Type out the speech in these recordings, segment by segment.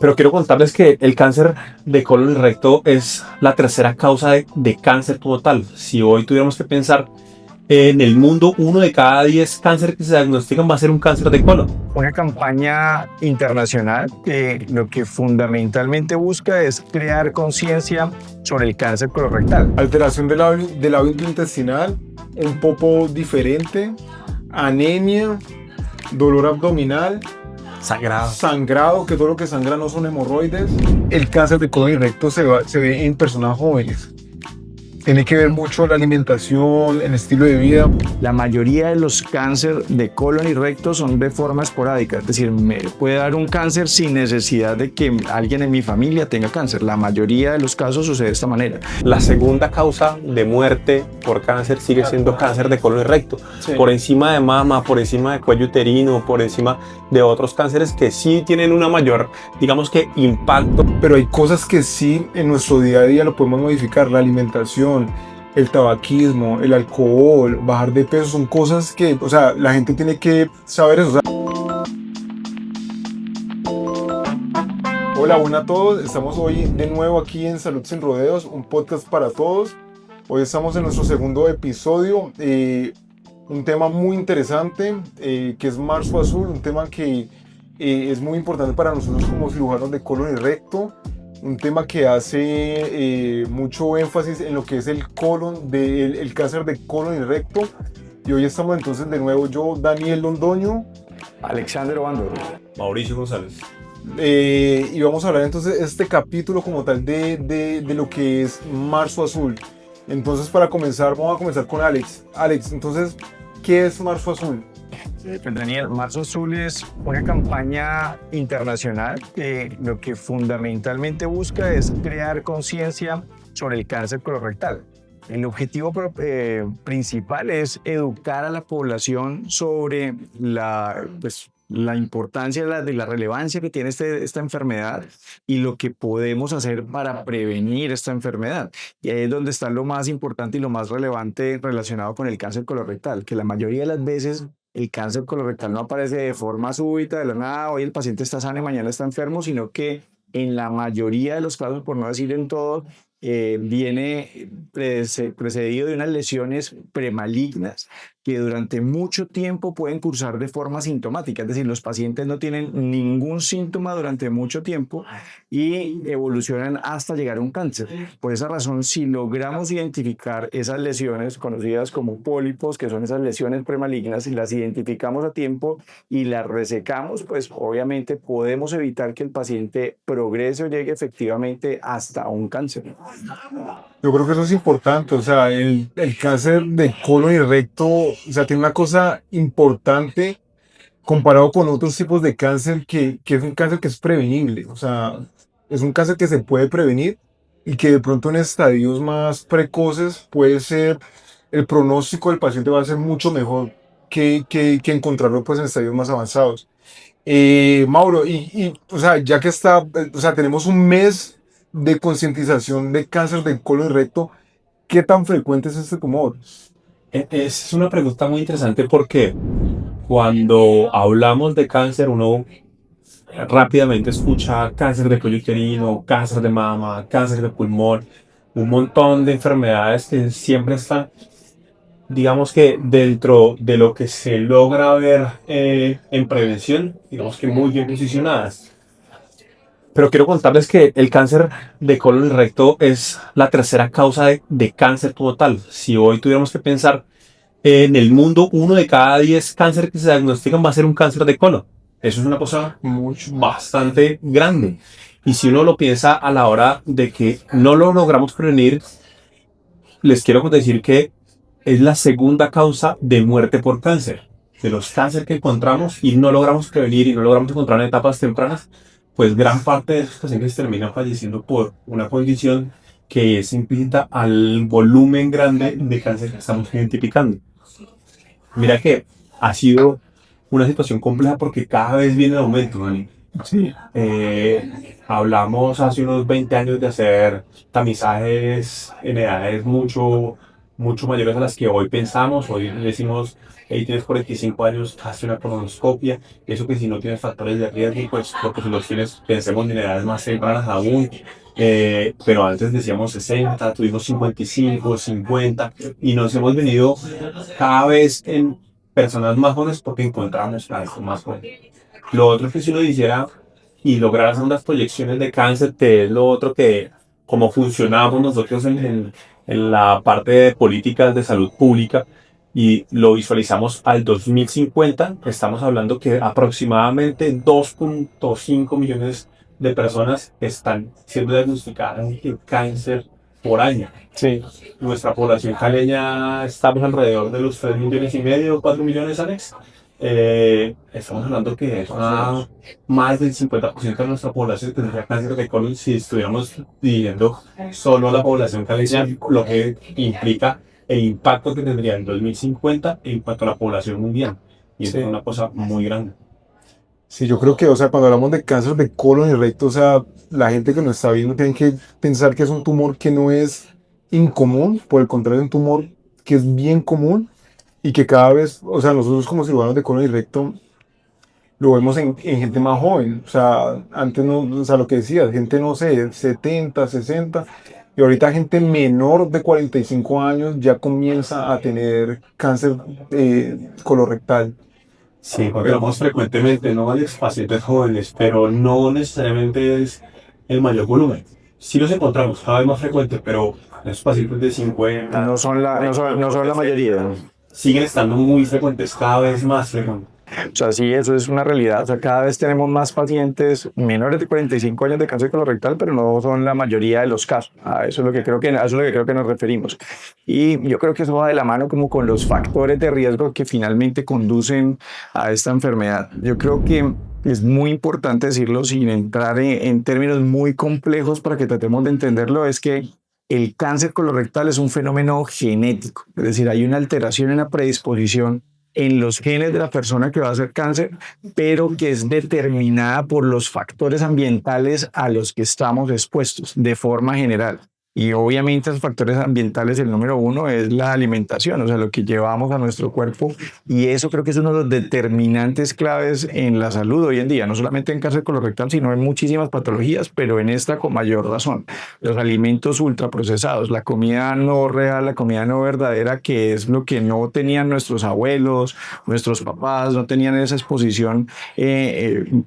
Pero quiero contarles que el cáncer de colon y recto es la tercera causa de cáncer total. Si hoy tuviéramos que pensar en el mundo, 1 de cada 10 cánceres que se diagnostican va a ser un cáncer de colon. Una campaña internacional que lo que fundamentalmente busca es crear conciencia sobre el cáncer colorectal. Alteración del hábito intestinal, un popo diferente, anemia, dolor abdominal, sangrado, que todo lo que sangra no son hemorroides. El cáncer de colon y recto se ve en personas jóvenes. Tiene que ver mucho la alimentación, el estilo de vida. La mayoría de los cánceres de colon y recto son de forma esporádica, es decir, me puede dar un cáncer sin necesidad de que alguien en mi familia tenga cáncer. La mayoría de los casos sucede de esta manera. La segunda causa de muerte por cáncer sigue siendo cáncer de colon y recto. Sí. Por encima de mama, por encima de cuello uterino, por encima de otros cánceres que sí tienen una mayor, digamos que, impacto. Pero hay cosas que sí en nuestro día a día lo podemos modificar. La alimentación, el tabaquismo, el alcohol, bajar de peso, son cosas que, o sea, la gente tiene que saber eso. Hola, buenas a todos. Estamos hoy de nuevo aquí en Salud Sin Rodeos, un podcast para todos. Hoy estamos en nuestro segundo episodio, un tema muy interesante que es Marzo Azul, un tema que es muy importante para nosotros como cirujanos de colon y recto. Un tema que hace mucho énfasis en lo que es el colon, el cáncer de colon y recto. Y hoy estamos entonces de nuevo yo, Daniel Londoño, Alexander Obando, Mauricio González. Y vamos a hablar entonces este capítulo como tal de lo que es Marzo Azul. Entonces para comenzar, vamos a comenzar con Alex. Alex, entonces, ¿qué es Marzo Azul? Pues Daniel, Marzo Azul es una campaña internacional que lo que fundamentalmente busca es crear conciencia sobre el cáncer colorectal. El objetivo principal es educar a la población sobre la importancia de la relevancia que tiene esta enfermedad y lo que podemos hacer para prevenir esta enfermedad. Y ahí es donde está lo más importante y lo más relevante relacionado con el cáncer colorectal, que la mayoría de las veces el cáncer colorectal no aparece de forma súbita, de la nada, hoy el paciente está sano y mañana está enfermo, sino que en la mayoría de los casos, por no decir en todos, viene precedido de unas lesiones premalignas que durante mucho tiempo pueden cursar de forma sintomática, es decir, los pacientes no tienen ningún síntoma durante mucho tiempo y evolucionan hasta llegar a un cáncer. Por esa razón, si logramos identificar esas lesiones conocidas como pólipos, que son esas lesiones premalignas, y las identificamos a tiempo y las resecamos, pues obviamente podemos evitar que el paciente progrese o llegue efectivamente hasta un cáncer. Yo creo que eso es importante, o sea, el cáncer de colon y recto, o sea, tiene una cosa importante comparado con otros tipos de cáncer que es un cáncer que es prevenible, o sea, es un cáncer que se puede prevenir y que de pronto en estadios más precoces puede ser, el pronóstico del paciente va a ser mucho mejor que encontrarlo pues en estadios más avanzados. Mauro, o sea, ya que está, o sea, tenemos un mes de concientización de cáncer de colon y recto, ¿qué tan frecuente es este tumor? Es una pregunta muy interesante porque cuando hablamos de cáncer uno rápidamente escucha cáncer de cuello uterino, cáncer de mama, cáncer de pulmón, un montón de enfermedades que siempre están, digamos que dentro de lo que se logra ver en prevención, digamos que muy bien posicionadas. Pero quiero contarles que el cáncer de colon y recto es la tercera causa de cáncer total. Si hoy tuviéramos que pensar en el mundo, 1 de cada 10 cánceres que se diagnostican va a ser un cáncer de colon. Eso es una cosa bastante grande. Y si uno lo piensa a la hora de que no lo logramos prevenir, les quiero decir que es la segunda causa de muerte por cáncer. De los cánceres que encontramos y no logramos prevenir y no logramos encontrar en etapas tempranas, pues gran parte de esos pacientes terminan falleciendo por una condición que es implícita al volumen grande de cáncer que estamos identificando. Mira que ha sido una situación compleja porque cada vez viene en aumento, Dani. Sí. Hablamos hace unos 20 años de hacer tamizajes en edades mucho mucho mayores a las que hoy pensamos. Hoy decimos, hey, tienes 45 años, hazte una colonoscopia. Eso que si no tienes factores de riesgo, pues porque si los tienes, pensemos en edades más tempranas aún. Pero antes decíamos 60, tuvimos 55, 50 y nos hemos venido cada vez en personas más jóvenes porque encontramos cada vez más jóvenes. Lo otro es que si uno hiciera y lograr hacer unas proyecciones de cáncer, que es lo otro que, como funcionamos nosotros en la parte de políticas de salud pública, y lo visualizamos al 2050, estamos hablando que aproximadamente 2.5 millones de personas están siendo diagnosticadas de cáncer por año. Sí. Nuestra población caleña estamos alrededor de los 3 millones y medio, 4 millones, Alex. Estamos hablando que más del 50% de nuestra población tendría cáncer de colon si estuviéramos dividiendo solo la población caleña, lo que implica el impacto que tendría en 2050 en cuanto a la población mundial. Y eso Sí. es una cosa muy grande. Sí, yo creo que, o sea, cuando hablamos de cáncer de colon y recto, o sea, la gente que nos está viendo tiene que pensar que es un tumor que no es incomún, por el contrario, es un tumor que es bien común y que cada vez, o sea, nosotros como cirujanos de colon y recto lo vemos en gente más joven, o sea, antes no, o sea, lo que decías, gente, no sé, 70, 60, y ahorita gente menor de 45 años ya comienza a tener cáncer colorectal. Sí, porque lo vemos frecuentemente, no a los pacientes jóvenes, pero no necesariamente es el mayor volumen. Sí los encontramos cada vez más frecuentes, pero esos pacientes de 50, No son la mayoría. siguen estando muy frecuentes, cada vez más frecuentes. O sea, sí, eso es una realidad. O sea, cada vez tenemos más pacientes menores de 45 años de cáncer colorectal, pero no son la mayoría de los casos. A eso es lo que creo que, a eso es lo que creo que nos referimos. Y yo creo que eso va de la mano como con los factores de riesgo que finalmente conducen a esta enfermedad. Yo creo que es muy importante decirlo sin entrar en términos muy complejos para que tratemos de entenderlo, es que el cáncer colorectal es un fenómeno genético, es decir, hay una alteración en la predisposición en los genes de la persona que va a hacer cáncer, pero que es determinada por los factores ambientales a los que estamos expuestos de forma general. Y obviamente esos factores ambientales, el número uno es la alimentación, o sea, lo que llevamos a nuestro cuerpo. Y eso creo que es uno de los determinantes claves en la salud hoy en día, no solamente en cáncer colorectal, sino en muchísimas patologías, pero en esta con mayor razón. Los alimentos ultraprocesados, la comida no real, la comida no verdadera, que es lo que no tenían nuestros abuelos, nuestros papás, no tenían esa exposición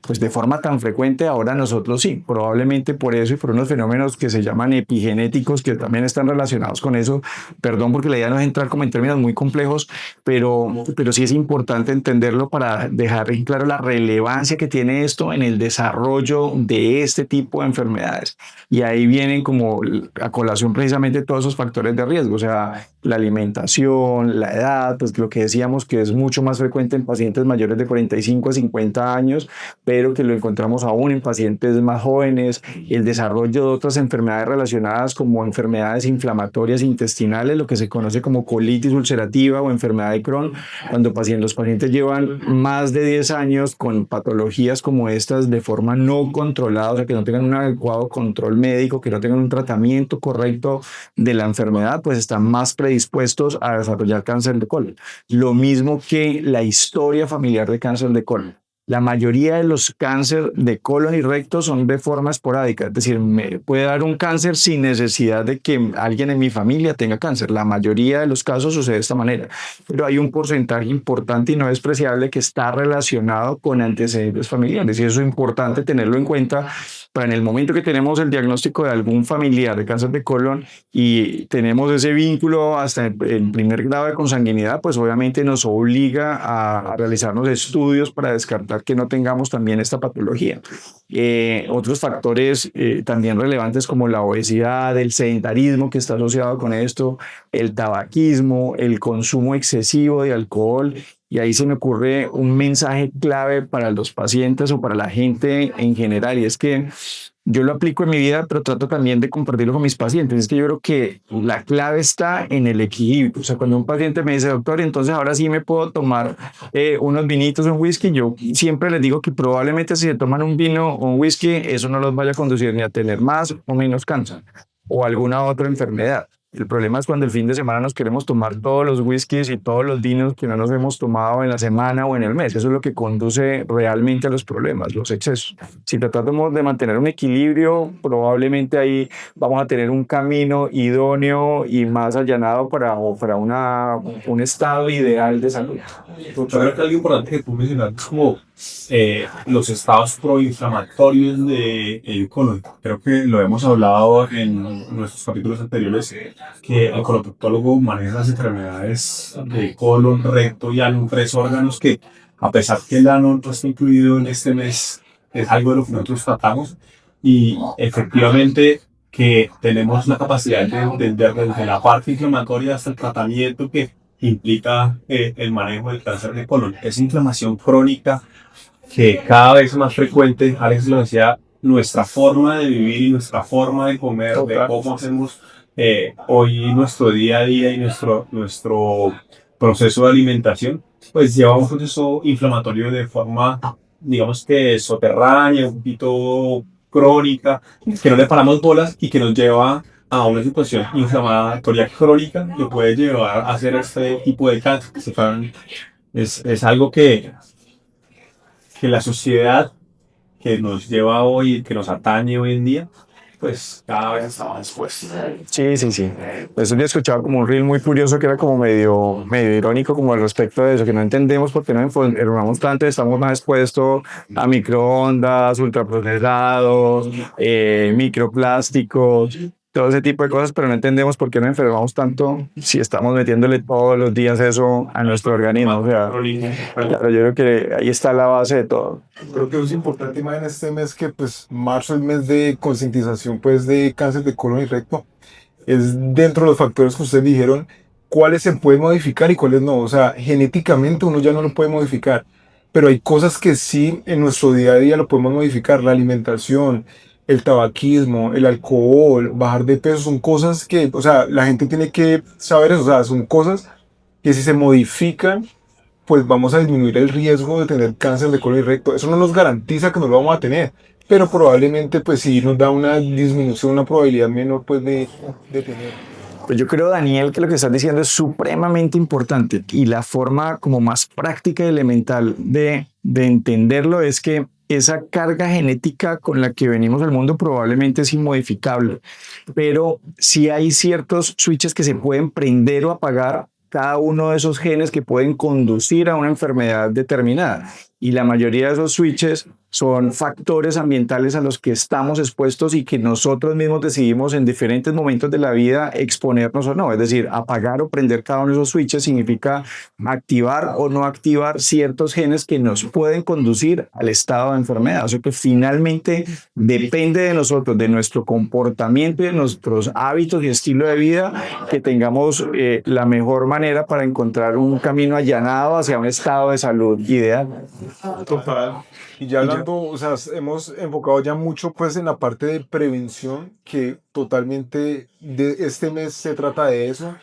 pues de forma tan frecuente, ahora nosotros sí, probablemente por eso y por unos fenómenos que se llaman epigenéticos, que también están relacionados con eso. Perdón, porque la idea no es entrar como en términos muy complejos, pero sí es importante entenderlo para dejar en claro la relevancia que tiene esto en el desarrollo de este tipo de enfermedades. Y ahí vienen como a colación precisamente todos esos factores de riesgo, o sea, la alimentación, la edad, pues lo que decíamos que es mucho más frecuente en pacientes mayores de 45 a 50 años, pero que lo encontramos aún en pacientes más jóvenes, el desarrollo de otras enfermedades relacionadas como enfermedades inflamatorias intestinales, lo que se conoce como colitis ulcerativa o enfermedad de Crohn, cuando los pacientes llevan más de 10 años con patologías como estas de forma no controlada, o sea, que no tengan un adecuado control médico, que no tengan un tratamiento correcto de la enfermedad, pues están más predispuestos a desarrollar cáncer de colon. Lo mismo que la historia familiar de cáncer de colon. La mayoría de los cánceres de colon y recto son de forma esporádica, es decir, me puede dar un cáncer sin necesidad de que alguien en mi familia tenga cáncer. La mayoría de los casos sucede de esta manera, pero hay un porcentaje importante y no despreciable que está relacionado con antecedentes familiares y eso es importante tenerlo en cuenta para en el momento que tenemos el diagnóstico de algún familiar de cáncer de colon y tenemos ese vínculo hasta el primer grado de consanguinidad, pues obviamente nos obliga a realizarnos estudios para descartar que no tengamos también esta patología. Otros factores también relevantes como la obesidad, el sedentarismo que está asociado con esto, el tabaquismo, el consumo excesivo de alcohol. Y ahí se me ocurre un mensaje clave para los pacientes o para la gente en general, y es que yo lo aplico en mi vida, pero trato también de compartirlo con mis pacientes. Es que yo creo que la clave está en el equilibrio. O sea, cuando un paciente me dice, doctor, entonces ahora sí me puedo tomar unos vinitos, un whisky, yo siempre les digo que probablemente si se toman un vino o un whisky, eso no los vaya a conducir ni a tener más o menos cáncer o alguna otra enfermedad. El problema es cuando el fin de semana nos queremos tomar todos los whiskies y todos los vinos que no nos hemos tomado en la semana o en el mes. Eso es lo que conduce realmente a los problemas, los excesos. Si tratamos de mantener un equilibrio, probablemente ahí vamos a tener un camino idóneo y más allanado para un estado ideal de salud. Yo creo que algo importante que tú mencionaste es como los estados proinflamatorios del colon. Creo que lo hemos hablado en nuestros capítulos anteriores, que el coloproctólogo maneja las enfermedades de colon, recto y ano, tres órganos que, a pesar que el ano no está incluido en este mes, es algo de lo que nosotros tratamos y efectivamente que tenemos la capacidad de entender desde la parte inflamatoria hasta el tratamiento que implica el manejo del cáncer de colon. Es inflamación crónica que cada vez es más frecuente. Alex lo decía, nuestra forma de vivir y nuestra forma de comer, de cómo hacemos hoy nuestro día a día y nuestro proceso de alimentación, pues lleva un proceso inflamatorio de forma, digamos que soterránea, un poquito crónica, que no le paramos bolas y que nos lleva a una situación inflamatoria crónica que puede llevar a hacer este tipo de cáncer. Es algo que la sociedad que nos lleva hoy, que nos atañe hoy en día, pues cada vez está más expuesta. Sí, sí, sí. Eso yo escuchaba como un reel muy curioso que era como medio irónico como al respecto de eso, que no entendemos por qué nos enfermamos tanto, estamos más expuestos a microondas, ultraprocesados, microplásticos, todo ese tipo de cosas, pero no entendemos por qué nos enfermamos tanto si estamos metiéndole todos los días eso a nuestro organismo. O sea, claro, yo creo que ahí está la base de todo. Creo que es importante más en este mes que pues marzo es mes de concientización pues de cáncer de colon y recto. Es dentro de los factores que ustedes dijeron, cuáles se pueden modificar y cuáles no. O sea, genéticamente uno ya no lo puede modificar, pero hay cosas que sí en nuestro día a día lo podemos modificar. La alimentación, el tabaquismo, el alcohol, bajar de peso, son cosas que, o sea, la gente tiene que saber eso. O sea, son cosas que si se modifican, pues vamos a disminuir el riesgo de tener cáncer de colon y recto. Eso no nos garantiza que no lo vamos a tener, pero probablemente pues sí nos da una disminución, una probabilidad menor pues de tener. Pues yo creo, Daniel, que lo que estás diciendo es supremamente importante y la forma como más práctica y elemental de entenderlo es que esa carga genética con la que venimos al mundo probablemente es inmodificable, pero sí hay ciertos switches que se pueden prender o apagar cada uno de esos genes que pueden conducir a una enfermedad determinada. Y la mayoría de esos switches son factores ambientales a los que estamos expuestos y que nosotros mismos decidimos en diferentes momentos de la vida exponernos o no. Es decir, apagar o prender cada uno de esos switches significa activar o no activar ciertos genes que nos pueden conducir al estado de enfermedad. O sea que finalmente depende de nosotros, de nuestro comportamiento y de nuestros hábitos y estilo de vida, que tengamos la mejor manera para encontrar un camino allanado hacia un estado de salud ideal. Total. Y ya hablando, o sea, hemos enfocado ya mucho pues en la parte de prevención, que totalmente de este mes se trata de eso.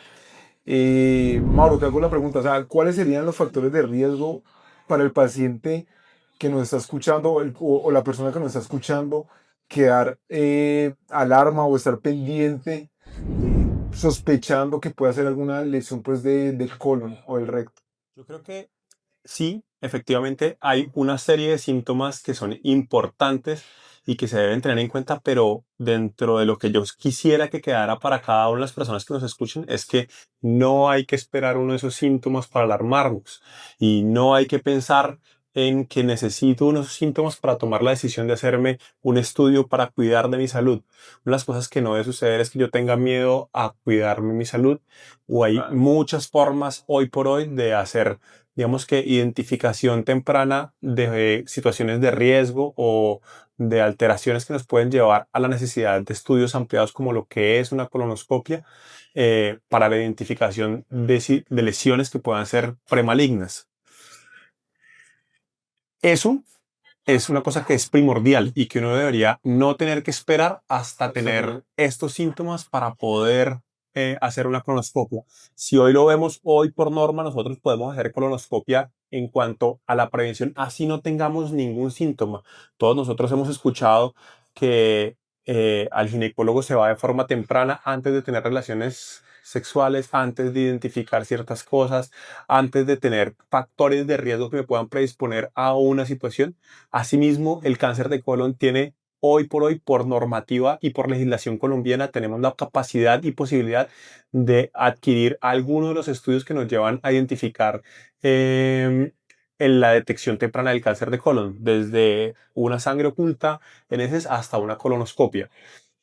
Mauro, te hago la pregunta, o sea, ¿cuáles serían los factores de riesgo para el paciente que nos está escuchando o la persona que nos está escuchando quedar alarma o estar pendiente, sospechando que puede hacer alguna lesión pues del colon o del recto? Yo creo que sí, efectivamente hay una serie de síntomas que son importantes y que se deben tener en cuenta, pero dentro de lo que yo quisiera que quedara para cada una de las personas que nos escuchen es que no hay que esperar uno de esos síntomas para alarmarnos y no hay que pensar en que necesito unos síntomas para tomar la decisión de hacerme un estudio para cuidar de mi salud. Una de las cosas que no debe suceder es que yo tenga miedo a cuidarme mi salud, o hay muchas formas hoy por hoy de hacer, digamos que, identificación temprana de situaciones de riesgo o de alteraciones que nos pueden llevar a la necesidad de estudios ampliados como lo que es una colonoscopia, para la identificación de lesiones que puedan ser premalignas. Eso es una cosa que es primordial y que uno debería no tener que esperar hasta tener estos síntomas para poder hacer una colonoscopia. Si hoy lo vemos, hoy por norma nosotros podemos hacer colonoscopia en cuanto a la prevención, así no tengamos ningún síntoma. Todos nosotros hemos escuchado que al ginecólogo se va de forma temprana antes de tener relaciones sexuales, antes de identificar ciertas cosas, antes de tener factores de riesgo que me puedan predisponer a una situación. Asimismo, el cáncer de colon tiene hoy por hoy, por normativa y por legislación colombiana, tenemos la capacidad y posibilidad de adquirir algunos de los estudios que nos llevan a identificar en la detección temprana del cáncer de colon, desde una sangre oculta en heces hasta una colonoscopia.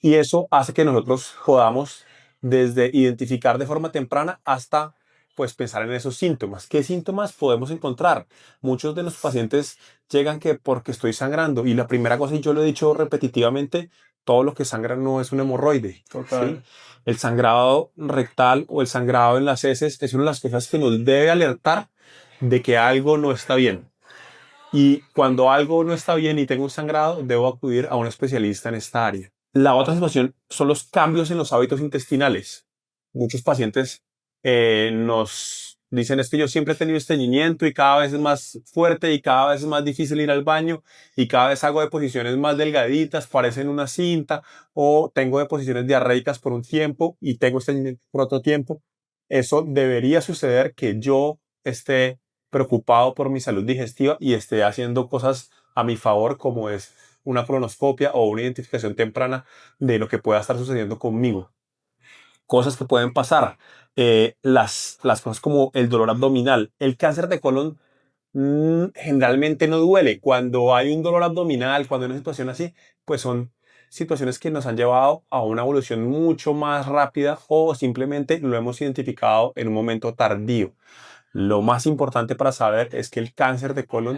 Y eso hace que nosotros podamos desde identificar de forma temprana hasta pues pensar en esos síntomas. ¿Qué síntomas podemos encontrar? Muchos de los pacientes llegan que porque estoy sangrando y la primera cosa, y yo lo he dicho repetitivamente, todo lo que sangra no es un hemorroide. Total. ¿Sí? El sangrado rectal o el sangrado en las heces es una de las cosas que nos debe alertar de que algo no está bien. Y cuando algo no está bien y tengo un sangrado, debo acudir a un especialista en esta área. La otra situación son los cambios en los hábitos intestinales. Muchos pacientes nos dicen es que yo siempre he tenido estreñimiento y cada vez es más fuerte y cada vez es más difícil ir al baño y cada vez hago deposiciones más delgaditas, parecen una cinta, o tengo deposiciones diarreicas por un tiempo y tengo estreñimiento por otro tiempo. Eso debería suceder, que yo esté preocupado por mi salud digestiva y esté haciendo cosas a mi favor, como es una colonoscopia o una identificación temprana de lo que pueda estar sucediendo conmigo. Cosas que pueden pasar, las cosas como el dolor abdominal. El cáncer de colon generalmente no duele. Cuando hay un dolor abdominal, cuando hay una situación así, pues son situaciones que nos han llevado a una evolución mucho más rápida o simplemente lo hemos identificado en un momento tardío. Lo más importante para saber es que el cáncer de colon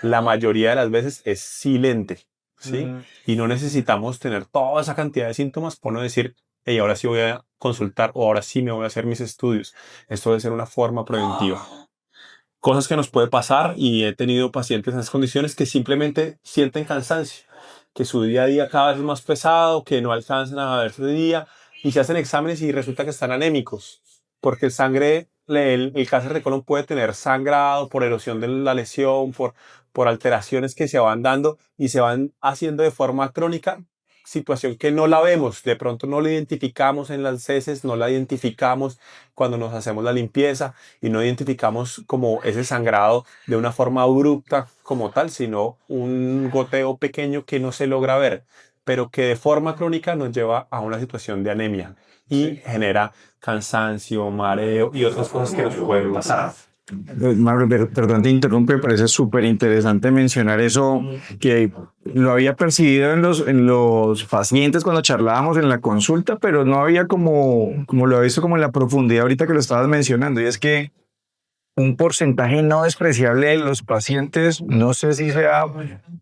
la mayoría de las veces es silente, ¿sí? Y no necesitamos tener toda esa cantidad de síntomas por no decir, hey, ahora sí voy a consultar o ahora sí me voy a hacer mis estudios. Esto debe ser una forma preventiva. Cosas que nos puede pasar, y he tenido pacientes en esas condiciones que simplemente sienten cansancio, que su día a día cada vez es más pesado, que no alcanzan a ver su día y se hacen exámenes y resulta que están anémicos, porque el cáncer de colon puede tener sangrado por erosión de la lesión, por alteraciones que se van dando y se van haciendo de forma crónica, situación que no la vemos, de pronto no la identificamos en las heces, no la identificamos cuando nos hacemos la limpieza y no identificamos como ese sangrado de una forma abrupta como tal, sino un goteo pequeño que no se logra ver, pero que de forma crónica nos lleva a una situación de anemia y genera cansancio, mareo y otras cosas que nos pueden pasar. Mauro, perdón, te interrumpe, me parece súper interesante mencionar eso, que lo había percibido en los pacientes cuando charlábamos en la consulta, pero no había como lo he visto como en la profundidad ahorita que lo estabas mencionando, y es que un porcentaje no despreciable de los pacientes, no sé si sea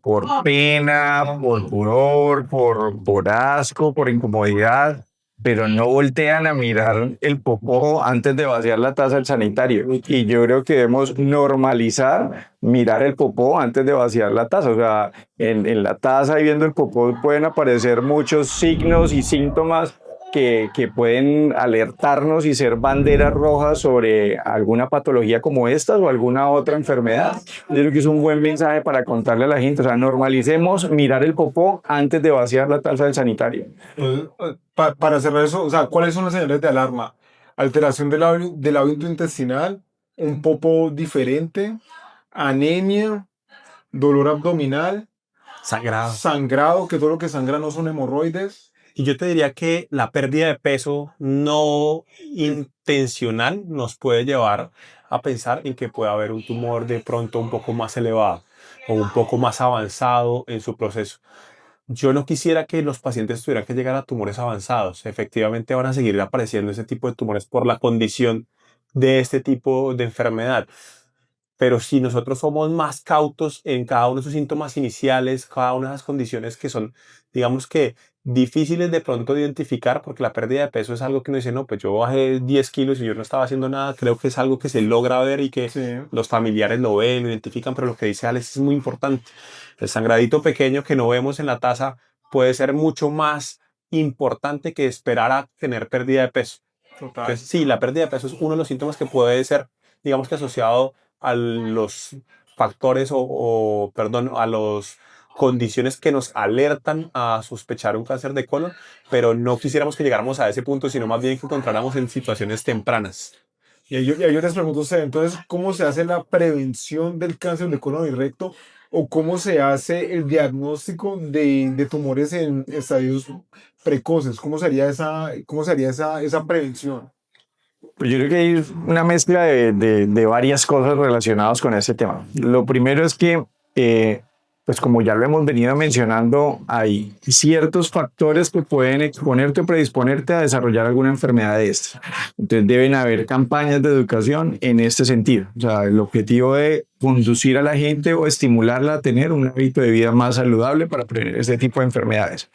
por pena, por pudor, por asco, por incomodidad, pero no voltean a mirar el popó antes de vaciar la taza del sanitario. Y yo creo que debemos normalizar mirar el popó antes de vaciar la taza. O sea, en la taza y viendo el popó pueden aparecer muchos signos y síntomas que pueden alertarnos y ser banderas rojas sobre alguna patología como esta o alguna otra enfermedad. Yo creo que es un buen mensaje para contarle a la gente. O sea, normalicemos mirar el popó antes de vaciar la taza del sanitario. Entonces, para cerrar eso, o sea, ¿cuáles son las señales de alarma? Alteración del hábito intestinal, un popo diferente, anemia, dolor abdominal, Sangrado. sangrado, que todo lo que sangra no son hemorroides. Y yo te diría que la pérdida de peso no intencional nos puede llevar a pensar en que puede haber un tumor de pronto un poco más elevado o un poco más avanzado en su proceso. Yo no quisiera que los pacientes tuvieran que llegar a tumores avanzados. Efectivamente van a seguir apareciendo ese tipo de tumores por la condición de este tipo de enfermedad. Pero si nosotros somos más cautos en cada uno de sus síntomas iniciales, cada una de las condiciones que son, digamos que difíciles de pronto de identificar, porque la pérdida de peso es algo que uno dice, no, pues yo bajé 10 kilos y yo no estaba haciendo nada, creo que es algo que se logra ver y que Sí. los familiares lo ven, lo identifican, pero lo que dice Alex es muy importante. El sangradito pequeño que no vemos en la taza puede ser mucho más importante que esperar a tener pérdida de peso. Total. Entonces, sí, la pérdida de peso es uno de los síntomas que puede ser, digamos que asociado a los factores perdón, condiciones que nos alertan a sospechar un cáncer de colon, pero no quisiéramos que llegáramos a ese punto, sino más bien que encontráramos en situaciones tempranas. Y yo les pregunto a usted, entonces, ¿cómo se hace la prevención del cáncer de colon y recto? ¿O cómo se hace el diagnóstico de tumores en estadios precoces? ¿Cómo sería esa prevención? Pues yo creo que hay una mezcla de varias cosas relacionadas con este tema. Lo primero es que, pues como ya lo hemos venido mencionando, hay ciertos factores que pueden exponerte o predisponerte a desarrollar alguna enfermedad de estas. Entonces deben haber campañas de educación en este sentido. O sea, el objetivo de conducir a la gente o estimularla a tener un hábito de vida más saludable para prevenir este tipo de enfermedades.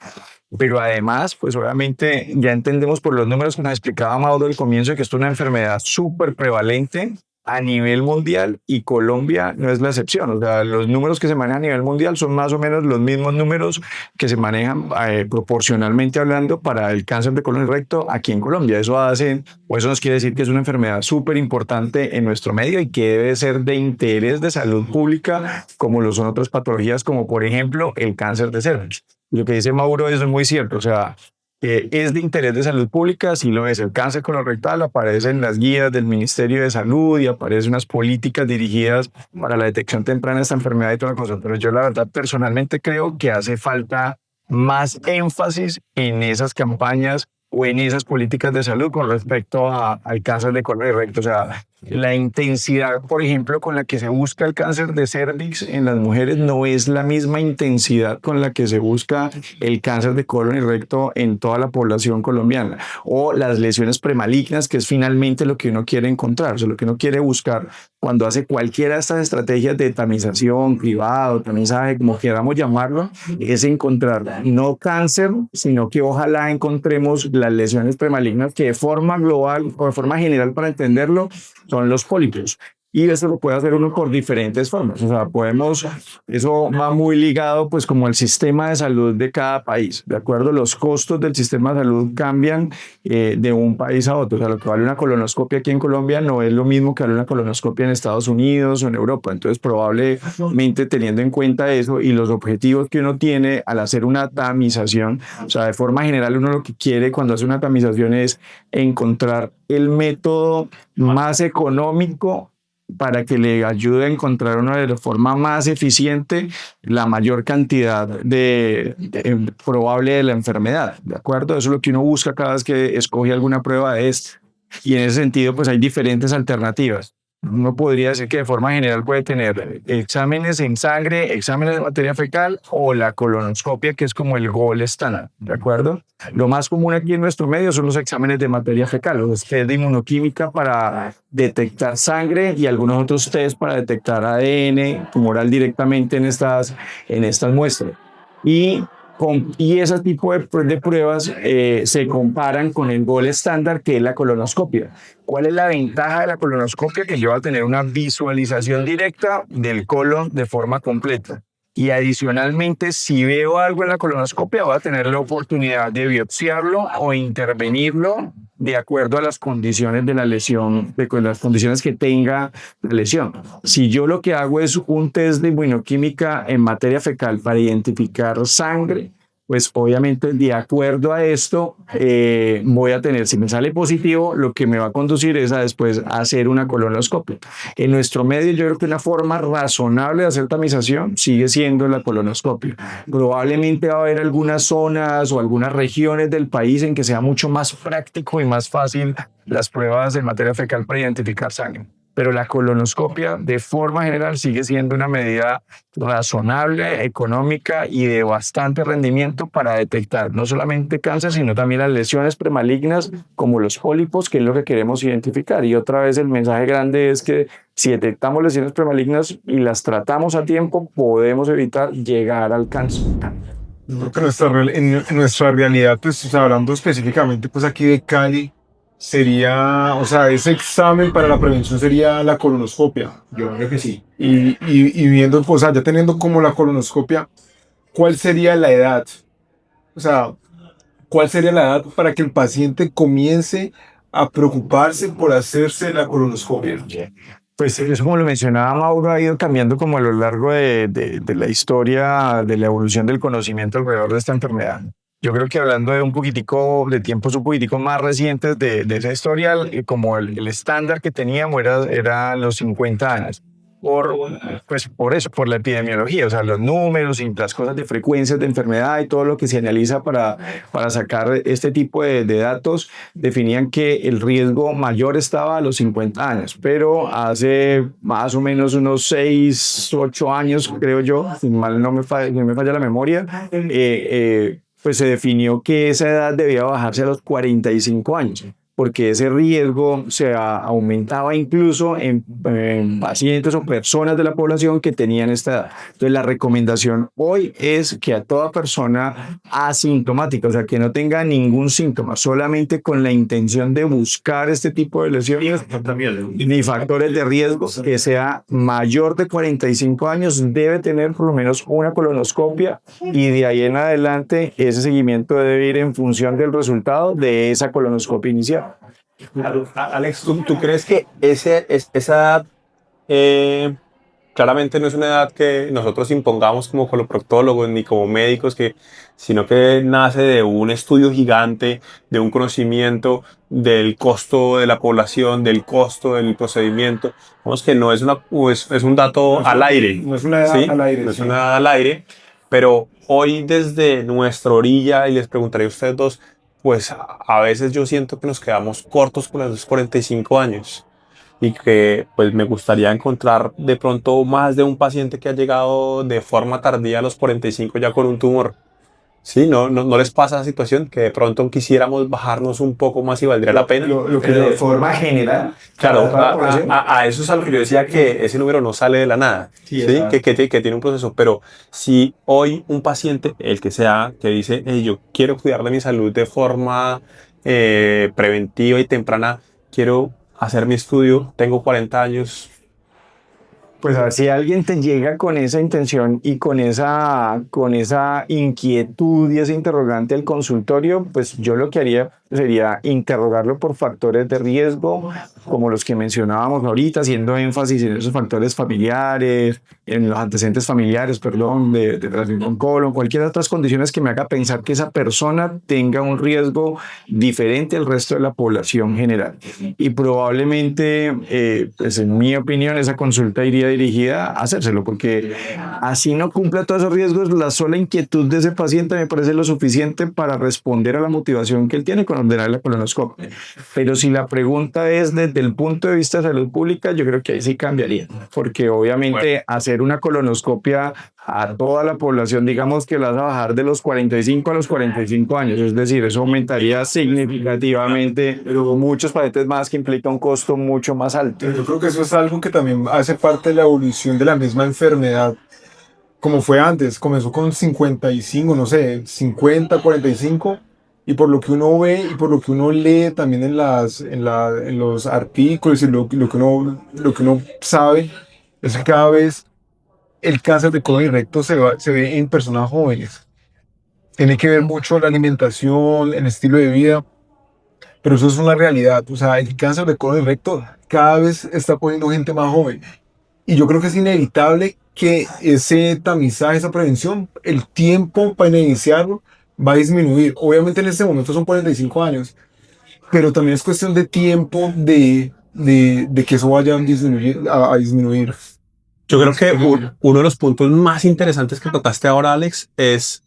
Pero además, pues obviamente ya entendemos por los números que nos explicaba Mauro al comienzo que esto es una enfermedad súper prevalente a nivel mundial y Colombia no es la excepción. O sea, los números que se manejan a nivel mundial son más o menos los mismos números que se manejan proporcionalmente hablando para el cáncer de colon y recto aquí en Colombia. Eso nos quiere decir que es una enfermedad súper importante en nuestro medio y que debe ser de interés de salud pública, como lo son otras patologías, como por ejemplo el cáncer de cervix. Lo que dice Mauro es muy cierto, o sea, es de interés de salud pública, si lo es. El cáncer colorectal aparece en las guías del Ministerio de Salud y aparecen unas políticas dirigidas para la detección temprana de esta enfermedad y toda la cosa. Pero yo la verdad personalmente creo que hace falta más énfasis en esas campañas o en esas políticas de salud con respecto al cáncer de colon y recto. O sea, la intensidad, por ejemplo, con la que se busca el cáncer de cervix en las mujeres no es la misma intensidad con la que se busca el cáncer de colon y recto en toda la población colombiana. O las lesiones premalignas, que es finalmente lo que uno quiere encontrar, o sea, lo que uno quiere buscar cuando hace cualquiera de estas estrategias de tamización, cribado, tamizaje, como queramos llamarlo, es encontrar no cáncer, sino que ojalá encontremos las lesiones premalignas que de forma global o de forma general, para entenderlo, son los pólipos. Y eso lo puede hacer uno por diferentes formas. O sea, eso va muy ligado pues como el sistema de salud de cada país. De acuerdo, los costos del sistema de salud cambian de un país a otro. O sea, lo que vale una colonoscopia aquí en Colombia no es lo mismo que vale una colonoscopia en Estados Unidos o en Europa. Entonces, probablemente teniendo en cuenta eso y los objetivos que uno tiene al hacer una tamización, o sea, de forma general uno lo que quiere cuando hace una tamización es encontrar el método más económico para que le ayude a encontrar una de la forma más eficiente la mayor cantidad probable de la enfermedad, ¿de acuerdo? Eso es lo que uno busca cada vez que escoge alguna prueba de esta. Y en ese sentido, pues hay diferentes alternativas. Uno podría decir que de forma general puede tener exámenes en sangre, exámenes de materia fecal o la colonoscopia, que es como el gold estándar, ¿de acuerdo? Lo más común aquí en nuestro medio son los exámenes de materia fecal, los test de inmunoquímica para detectar sangre y algunos otros test para detectar ADN tumoral directamente en estas muestras. Y ese tipo de pruebas se comparan con el gold estándar, que es la colonoscopia. ¿Cuál es la ventaja de la colonoscopia? Que yo voy a tener una visualización directa del colon de forma completa. Y adicionalmente, si veo algo en la colonoscopia, voy a tener la oportunidad de biopsiarlo o intervenirlo de acuerdo a las condiciones de la lesión, de las condiciones que tenga la lesión. Si yo lo que hago es un test de inmunoquímica en materia fecal para identificar sangre, pues obviamente de acuerdo a esto voy a tener, si me sale positivo, lo que me va a conducir es a después hacer una colonoscopia. En nuestro medio yo creo que una forma razonable de hacer tamización sigue siendo la colonoscopia. Probablemente va a haber algunas zonas o algunas regiones del país en que sea mucho más práctico y más fácil las pruebas en materia fecal para identificar sangre. Pero la colonoscopia de forma general sigue siendo una medida razonable, económica y de bastante rendimiento para detectar no solamente cáncer, sino también las lesiones premalignas como los pólipos, que es lo que queremos identificar. Y otra vez el mensaje grande es que si detectamos lesiones premalignas y las tratamos a tiempo, podemos evitar llegar al cáncer. Yo creo que en nuestra realidad, pues o sea, hablando específicamente pues aquí de Cali, sería, o sea, ese examen para la prevención sería la colonoscopia. Yo creo que sí. Y viendo, pues, o sea, ya teniendo como la colonoscopia, ¿cuál sería la edad? O sea, ¿cuál sería la edad para que el paciente comience a preocuparse por hacerse la colonoscopia? Pues eso, como lo mencionaba Mauro, ha ido cambiando como a lo largo de la historia, de la evolución del conocimiento alrededor de esta enfermedad. Yo creo que hablando de un poquitico, de tiempos un poquitico más recientes de esa historia, como el estándar que teníamos era los 50 años. Pues por eso, por la epidemiología, o sea, los números y las cosas de frecuencias de enfermedad y todo lo que se analiza para sacar este tipo de datos, definían que el riesgo mayor estaba a los 50 años, pero hace más o menos unos 6, 8 años, creo yo, si mal no me falla la memoria, pues se definió que esa edad debía bajarse a los 45 años, porque ese riesgo aumentaba incluso en pacientes o personas de la población que tenían esta edad. Entonces, la recomendación hoy es que a toda persona asintomática, o sea, que no tenga ningún síntoma, solamente con la intención de buscar este tipo de lesiones ni factores de riesgo, que sea mayor de 45 años, debe tener por lo menos una colonoscopia y de ahí en adelante ese seguimiento debe ir en función del resultado de esa colonoscopia inicial. Alex, ¿tú crees que esa edad claramente no es una edad que nosotros impongamos como coloproctólogos ni como médicos, sino que nace de un estudio gigante, de un conocimiento del costo de la población, del costo del procedimiento? Vamos, que no es es un dato al aire. No es una edad ¿Sí? al aire. No es Sí. una edad al aire, pero hoy desde nuestra orilla, y les preguntaré a ustedes dos, pues a veces yo siento que nos quedamos cortos con los 45 años y que pues me gustaría encontrar de pronto más de un paciente que ha llegado de forma tardía a los 45 ya con un tumor. Sí, no les pasa esa situación que de pronto quisiéramos bajarnos un poco más y valdría la pena. Lo que de forma general, Claro, para la población. a eso es a lo que yo decía, que ese número no sale de la nada, Sí, ¿sí? exacto. Que tiene un proceso. Pero si hoy un paciente, el que sea, que dice, "Hey, yo quiero cuidar de mi salud de forma preventiva y temprana, quiero hacer mi estudio, tengo 40 años". Pues a ver, si alguien te llega con esa intención y con esa inquietud y ese interrogante al consultorio, pues yo lo que haría sería interrogarlo por factores de riesgo, como los que mencionábamos ahorita, haciendo énfasis en esos factores familiares, en los antecedentes familiares, perdón, de relación con colon, cualquier otras condiciones que me haga pensar que esa persona tenga un riesgo diferente al resto de la población general. Y probablemente, pues en mi opinión, esa consulta iría dirigida a hacérselo, porque así no cumpla todos esos riesgos, la sola inquietud de ese paciente me parece lo suficiente para responder a la motivación que él tiene con ordenar la colonoscopia. Pero si la pregunta es desde el punto de vista de salud pública, yo creo que ahí sí cambiaría, porque obviamente hacer una colonoscopia a toda la población, digamos que la vas a bajar de los 45 a los 45 años, es decir, eso aumentaría significativamente muchos pacientes más, que implica un costo mucho más alto. Yo creo que eso es algo que también hace parte de la evolución de la misma enfermedad, como fue antes. Comenzó con 55, no sé, 50, 45, y por lo que uno ve y por lo que uno lee también en los artículos y lo que uno sabe, es que cada vez el cáncer de colon y recto se ve en personas jóvenes. Tiene que ver mucho la alimentación, el estilo de vida, pero eso es una realidad. O sea, el cáncer de colon y recto cada vez está poniendo gente más joven. Y yo creo que es inevitable que ese tamizaje, esa prevención, el tiempo para iniciarlo va a disminuir. Obviamente en este momento son 45 años, pero también es cuestión de tiempo de que eso vaya a disminuir. Yo creo que uno de los puntos más interesantes que tocaste ahora, Alex, es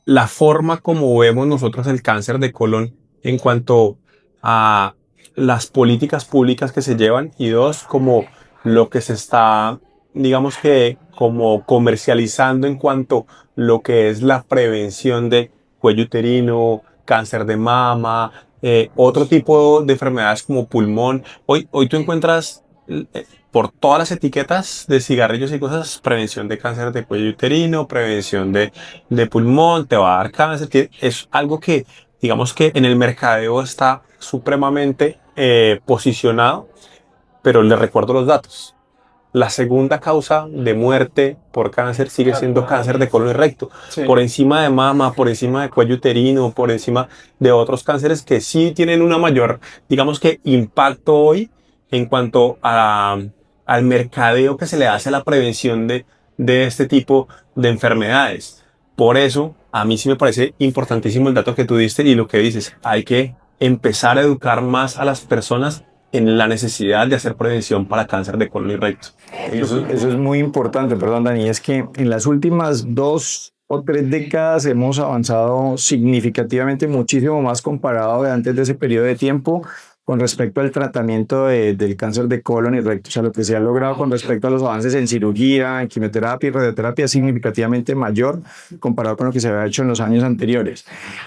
la forma como vemos nosotros el cáncer de colon en cuanto a las políticas públicas que se llevan, y dos, como lo que se está, digamos que, como comercializando en cuanto a lo que es la prevención de cuello uterino, cáncer de mama, otro tipo de enfermedades como pulmón. Hoy tú encuentras por todas las etiquetas de cigarrillos y cosas, prevención de cáncer de cuello uterino, prevención de pulmón, te va a dar cáncer, que es algo que, digamos que en el mercadeo está supremamente posicionado, pero les recuerdo los datos. La segunda causa de muerte por cáncer sigue siendo cáncer de colon y recto, Sí. por encima de mama, por encima de cuello uterino, por encima de otros cánceres que sí tienen una mayor, digamos que, impacto hoy, en cuanto al mercadeo que se le hace a la prevención de este tipo de enfermedades. Por eso, a mí sí me parece importantísimo el dato que tú diste y lo que dices, hay que empezar a educar más a las personas en la necesidad de hacer prevención para cáncer de colon y recto. Eso es muy importante, perdón, Dani, es que en las últimas 2 o 3 décadas hemos avanzado significativamente muchísimo más comparado de antes de ese periodo de tiempo con respecto al tratamiento del cáncer de colon y recto. O sea, lo que se ha logrado con respecto a los avances en cirugía, en quimioterapia y radioterapia es significativamente mayor comparado con lo que se había hecho en los años anteriores.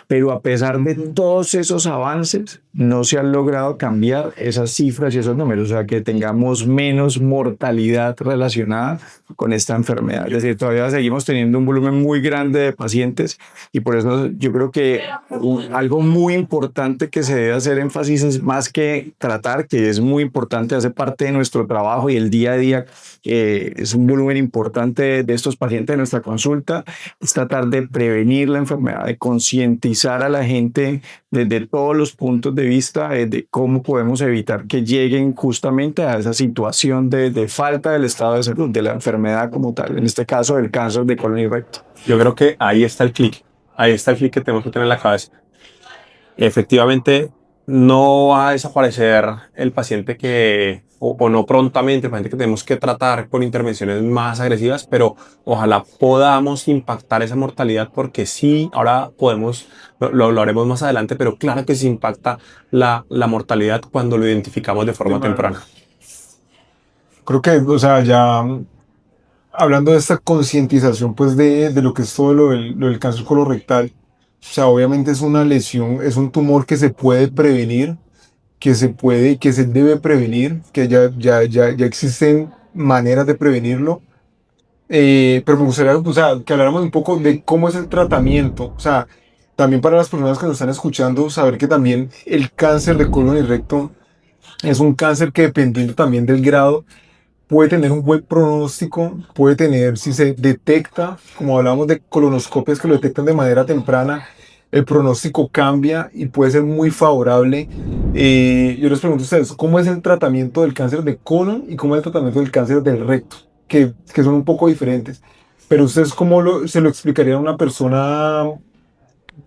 Pero a pesar de todos esos avances, no se han logrado cambiar esas cifras y esos números, o sea, que tengamos menos mortalidad relacionada con esta enfermedad. Es decir, todavía seguimos teniendo un volumen muy grande de pacientes y por eso yo creo que algo muy importante que se debe hacer énfasis es más que tratar, que es muy importante, hace parte de nuestro trabajo y el día a día, es un volumen importante de estos pacientes de nuestra consulta, es tratar de prevenir la enfermedad, de concientizar a la gente desde todos los puntos de vista de cómo podemos evitar que lleguen justamente a esa situación de falta del estado de salud, de la enfermedad como tal, en este caso del cáncer de colon y recto. Yo creo que ahí está el clic que tenemos que tener en la cabeza. Efectivamente, no va a desaparecer el paciente o no prontamente, el paciente que tenemos que tratar con intervenciones más agresivas, pero ojalá podamos impactar esa mortalidad porque sí, ahora podemos, lo hablaremos más adelante, pero claro que se impacta la mortalidad cuando lo identificamos de forma temprana. Creo que, o sea, ya hablando de esta concientización, pues de lo que es todo lo del cáncer colorectal, o sea, obviamente es una lesión, es un tumor que se puede prevenir, que se debe prevenir, que ya existen maneras de prevenirlo. Pero me gustaría, o sea, que habláramos un poco de cómo es el tratamiento. O sea, también para las personas que nos están escuchando, saber que también el cáncer de colon y recto es un cáncer que dependiendo también del grado, puede tener un buen pronóstico, puede tener, si se detecta, como hablamos de colonoscopias que lo detectan de manera temprana, el pronóstico cambia y puede ser muy favorable. Yo les pregunto a ustedes, ¿cómo es el tratamiento del cáncer de colon y cómo es el tratamiento del cáncer del recto? Que son un poco diferentes. Pero ustedes, ¿cómo se lo explicarían a una persona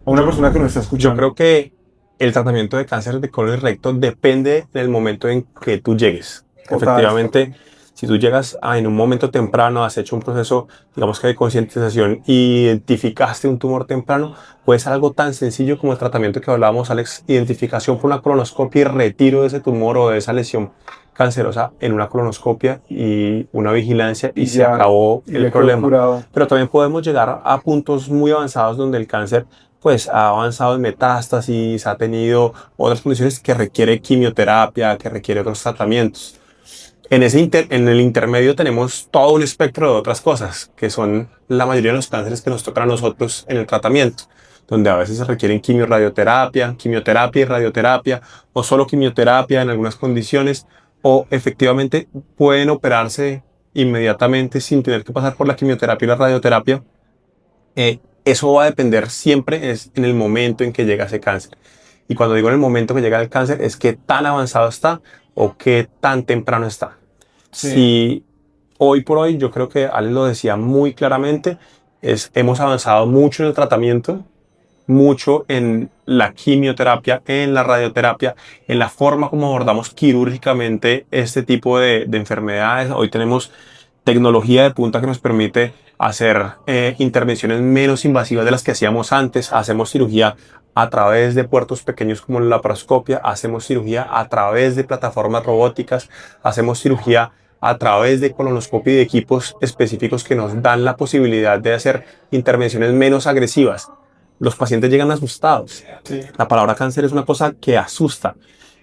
que nos está Yo escuchando? creo que el tratamiento de cáncer de colon y recto depende del momento en que tú llegues. Total. Efectivamente, si tú llegas en un momento temprano, has hecho un proceso, digamos que de concientización y identificaste un tumor temprano, puede ser algo tan sencillo como el tratamiento que hablábamos, Alex, identificación por una colonoscopia y retiro de ese tumor o de esa lesión cancerosa en una colonoscopia y una vigilancia y se Ya, acabó y el ya quedó problema. curado. Pero también podemos llegar a puntos muy avanzados donde el cáncer pues ha avanzado en metástasis, ha tenido otras condiciones que requiere quimioterapia, que requiere otros tratamientos. En el intermedio tenemos todo un espectro de otras cosas, que son la mayoría de los cánceres que nos tocan a nosotros en el tratamiento, donde a veces se requieren quimioterapia y radioterapia, o solo quimioterapia en algunas condiciones, o efectivamente pueden operarse inmediatamente sin tener que pasar por la quimioterapia y la radioterapia. Eso va a depender siempre es en el momento en que llega ese cáncer. Y cuando digo en el momento que llega el cáncer, es qué tan avanzado está o qué tan temprano está. Sí. Si hoy por hoy, yo creo que Ale lo decía muy claramente, hemos avanzado mucho en el tratamiento, mucho en la quimioterapia, en la radioterapia, en la forma como abordamos quirúrgicamente este tipo de enfermedades. Hoy tenemos tecnología de punta que nos permite hacer intervenciones menos invasivas de las que hacíamos antes. Hacemos cirugía a través de puertos pequeños como la laparoscopia, hacemos cirugía a través de plataformas robóticas, hacemos cirugía a través de colonoscopia y de equipos específicos que nos dan la posibilidad de hacer intervenciones menos agresivas. Los pacientes llegan asustados. Sí. La palabra cáncer es una cosa que asusta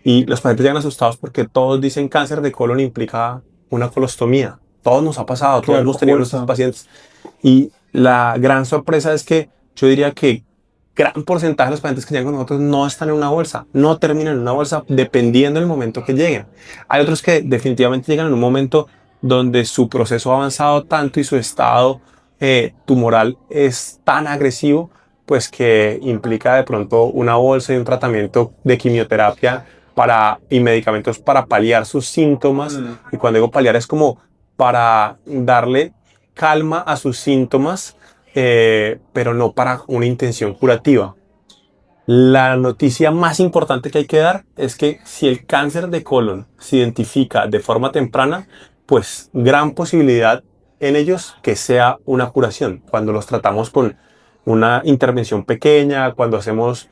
y los pacientes llegan asustados porque todos dicen cáncer de colon implica una colostomía. Todos nos ha pasado, todos hemos tenido nuestros pacientes. Y la gran sorpresa es que yo diría que gran porcentaje de los pacientes que llegan con nosotros no están en una bolsa, no terminan en una bolsa dependiendo del momento que lleguen. Hay otros que definitivamente llegan en un momento donde su proceso ha avanzado tanto y su estado tumoral es tan agresivo, pues que implica de pronto una bolsa y un tratamiento de quimioterapia y medicamentos para paliar sus síntomas. Y cuando digo paliar es como para darle calma a sus síntomas, pero no para una intención curativa. La noticia más importante que hay que dar es que si el cáncer de colon se identifica de forma temprana, pues gran posibilidad en ellos que sea una curación. Cuando los tratamos con una intervención pequeña, cuando hacemos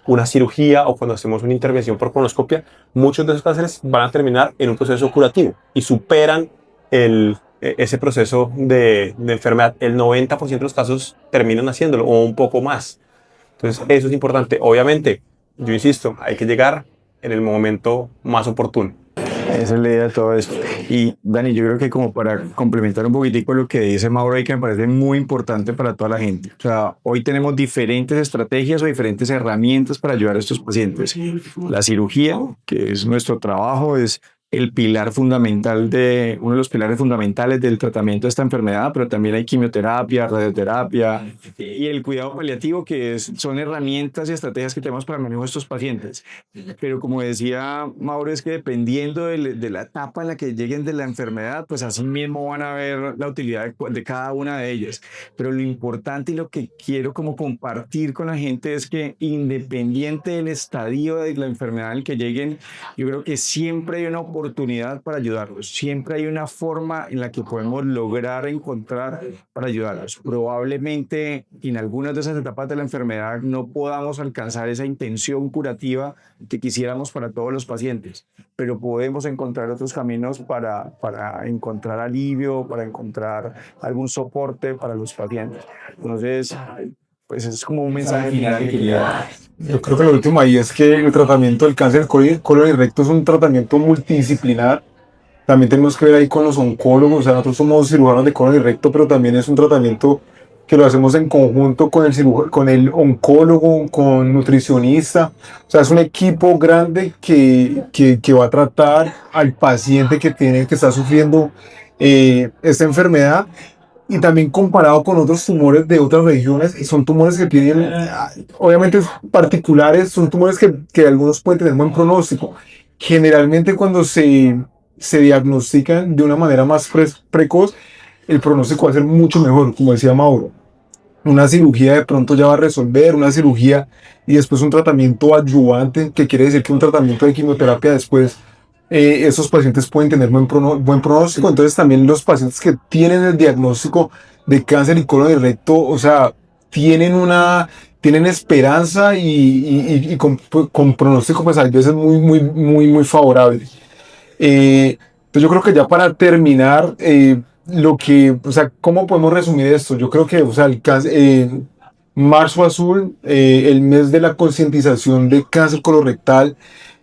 una cirugía o cuando hacemos una intervención por colonoscopia, muchos de esos cánceres van a terminar en un proceso curativo y superan ese proceso de enfermedad. El 90% de los casos terminan haciéndolo o un poco más. Entonces, eso es importante. Obviamente, yo insisto, hay que llegar en el momento más oportuno. Esa es la idea de todo esto. Y Dani, yo creo que como para complementar un poquitico lo que dice Mauro y que me parece muy importante para toda la gente. O sea, hoy tenemos diferentes estrategias o diferentes herramientas para ayudar a estos pacientes. La cirugía, que es nuestro trabajo, es el pilar fundamental uno de los pilares fundamentales del tratamiento de esta enfermedad, pero también hay quimioterapia, radioterapia y el cuidado paliativo, que son herramientas y estrategias que tenemos para el manejo de estos pacientes. Pero como decía Mauro, es que dependiendo de la etapa en la que lleguen de la enfermedad, pues así mismo van a ver la utilidad de cada una de ellas. Pero lo importante y lo que quiero como compartir con la gente es que independiente del estadio de la enfermedad en el que lleguen, yo creo que siempre hay una oportunidad para ayudarlos. Siempre hay una forma en la que podemos lograr encontrar para ayudarlos. Probablemente en algunas de esas etapas de la enfermedad no podamos alcanzar esa intención curativa que quisiéramos para todos los pacientes, pero podemos encontrar otros caminos para encontrar alivio, para encontrar algún soporte para los pacientes. Entonces, pues es como un mensaje final que quería dar. Yo creo que lo último ahí es que el tratamiento del cáncer de colon y recto es un tratamiento multidisciplinar. También tenemos que ver ahí con los oncólogos, o sea, nosotros somos cirujanos de colon y recto, pero también es un tratamiento que lo hacemos en conjunto con con el oncólogo, con nutricionista. O sea, es un equipo grande que va a tratar al paciente que está sufriendo esta enfermedad. Y también comparado con otros tumores de otras regiones, son tumores que tienen, obviamente particulares, son tumores que algunos pueden tener buen pronóstico. Generalmente cuando se diagnostican de una manera más precoz, el pronóstico va a ser mucho mejor, como decía Mauro. Una cirugía de pronto ya va a resolver, una cirugía y después un tratamiento adyuvante, que quiere decir que un tratamiento de quimioterapia después, esos pacientes pueden tener buen pronóstico. Entonces también los pacientes que tienen el diagnóstico de cáncer y colon y recto, o sea, tienen esperanza y con pronóstico pues a veces muy favorable. Entonces yo creo que ya para terminar, o sea, ¿cómo podemos resumir esto? Yo creo que, o sea, Marzo Azul, el mes de la concientización de cáncer colorectal,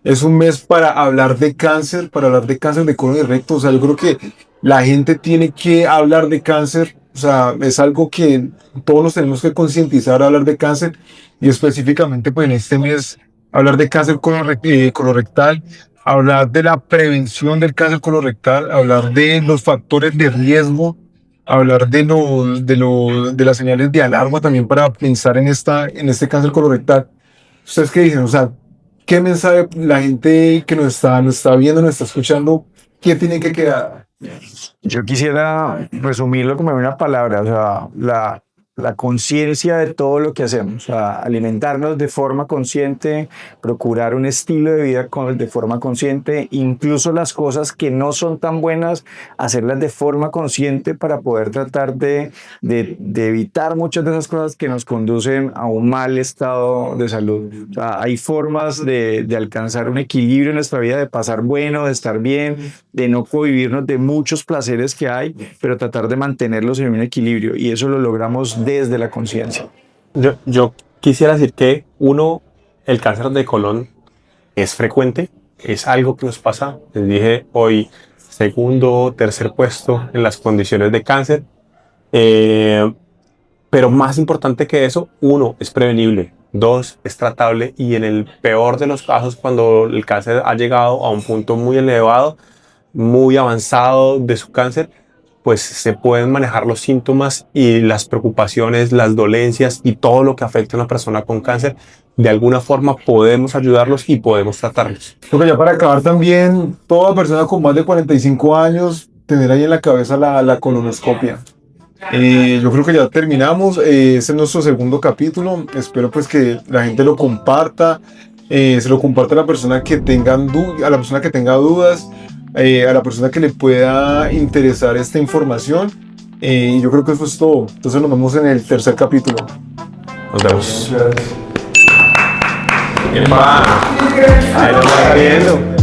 es un mes para hablar de cáncer, de colon y recto. O sea, yo creo que la gente tiene que hablar de cáncer. O sea, es algo que todos nos tenemos que concientizar a hablar de cáncer y específicamente pues en este mes hablar de cáncer colorectal, hablar de la prevención del cáncer colorectal, hablar de los factores de riesgo, hablar de las señales de alarma también para pensar en este cáncer colorectal. ¿Ustedes qué dicen? O sea, ¿qué mensaje la gente que nos está viendo, nos está escuchando, qué tiene que quedar? Yo quisiera resumirlo como en una palabra, o sea, la conciencia de todo lo que hacemos, o sea, alimentarnos de forma consciente, procurar un estilo de vida de forma consciente, incluso las cosas que no son tan buenas, hacerlas de forma consciente para poder tratar de evitar muchas de esas cosas que nos conducen a un mal estado de salud. O sea, hay formas de alcanzar un equilibrio en nuestra vida, de pasar bueno, de estar bien, de no cohibirnos de muchos placeres que hay, pero tratar de mantenerlos en un equilibrio, y eso lo logramos desde la conciencia. Yo quisiera decir que el cáncer de colon es frecuente, es algo que nos pasa. Les dije hoy, segundo, tercer puesto en las condiciones de cáncer. Pero más importante que eso, es prevenible. 2, es tratable y en el peor de los casos, cuando el cáncer ha llegado a un punto muy elevado, muy avanzado de su cáncer, pues se pueden manejar los síntomas y las preocupaciones, las dolencias y todo lo que afecta a una persona con cáncer. De alguna forma podemos ayudarlos y podemos tratarlos. Creo que ya para acabar también, toda persona con más de 45 años, tener ahí en la cabeza la colonoscopia. Yo creo que ya terminamos, este es nuestro segundo capítulo, espero pues que la gente lo comparta, se lo comparta a la persona que tenga a la persona que tenga dudas, a la persona que le pueda interesar esta información. Yo creo que eso es todo. Entonces nos vemos en el tercer capítulo. Nos vemos. Ahí lo está viendo.